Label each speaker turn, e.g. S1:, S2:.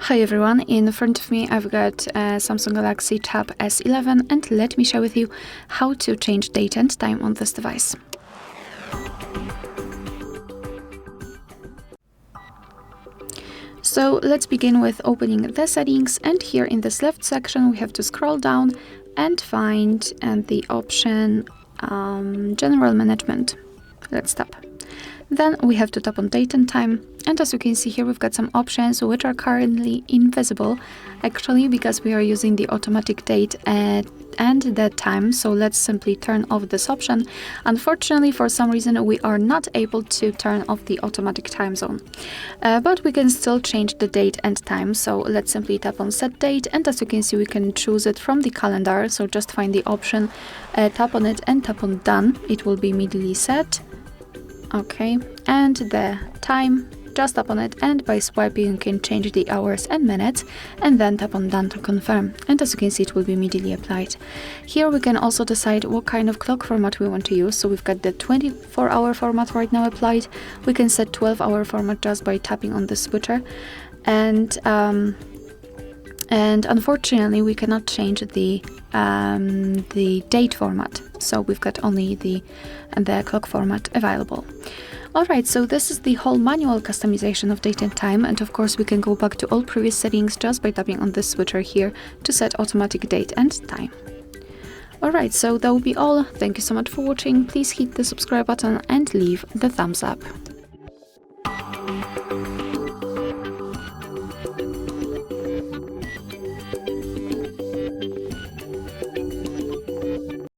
S1: Hi everyone, in front of me I've got Samsung Galaxy Tab S11 and let me share with you how to change date and time on this device. So let's begin with opening the settings, and here in this left section we have to scroll down and find the option General Management. Let's tap. Then we have to tap on date and time, and as you can see here we've got some options which are currently invisible actually because we are using the automatic date and the time, so let's simply turn off this option. Unfortunately, for some reason we are not able to turn off the automatic time zone, but we can still change the date and time, so let's simply tap on set date, and as you can see we can choose it from the calendar, so just find the option, tap on it and tap on done. It will be immediately set. Okay, and the time, just tap on it, and by swiping you can change the hours and minutes, and then tap on done to confirm, and as you can see it will be immediately applied. Here we can also decide what kind of clock format we want to use, so we've got the 24-hour format right now applied. We can set 12-hour format just by tapping on the switcher, and unfortunately we cannot change the date format, so we've got only the clock format available. Alright, so this is the whole manual customization of date and time, and of course we can go back to all previous settings just by tapping on this switcher here to set automatic date and time. Alright, so that will be all. Thank you so much for watching. Please hit the subscribe button and leave the thumbs up.